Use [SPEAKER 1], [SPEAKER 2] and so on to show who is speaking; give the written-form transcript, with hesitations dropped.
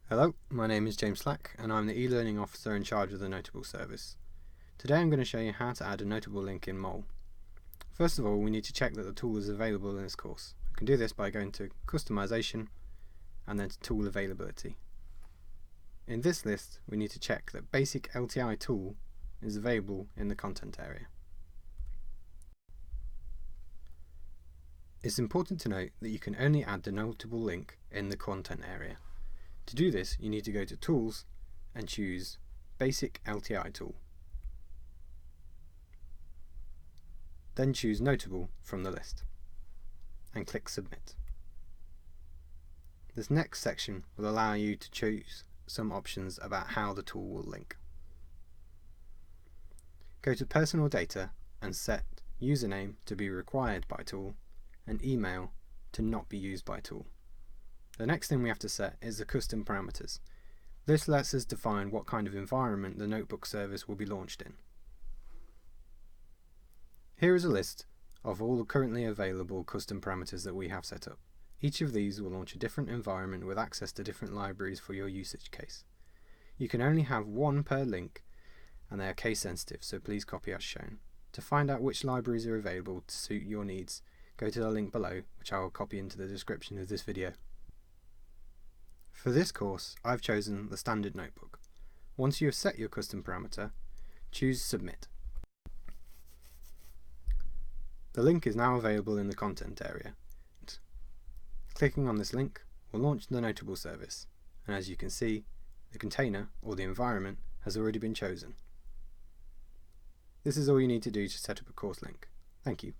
[SPEAKER 1] Hello, my name is James Slack and I'm the e-learning officer in charge of the Noteable service. Today I'm going to show you how to add a Noteable link in Mole. First of all, we need to check that the tool is available in this course. We can do this by going to Customization and then to Tool Availability. In this list, we need to check that Basic LTI Tool is available in the content area. It's important to note that you can only add the Noteable link in the content area. To do this, you need to go to Tools and choose Basic LTI Tool. Then choose Noteable from the list and click Submit. This next section will allow you to choose some options about how the tool will link. Go to Personal Data and set username to be required by tool and email to not be used by tool. The next thing we have to set is the custom parameters. This lets us define what kind of environment the notebook service will be launched in. Here is a list of all the currently available custom parameters that we have set up. Each of these will launch a different environment with access to different libraries for your usage case. You can only have one per link and they are case sensitive, so please copy as shown. To find out which libraries are available to suit your needs, go to the link below, which I will copy into the description of this video. For this course, I've chosen the standard notebook. Once you have set your custom parameter, choose Submit. The link is now available in the content area. Clicking on this link will launch the Noteable service, and as you can see, the container or the environment has already been chosen. This is all you need to do to set up a course link. Thank you.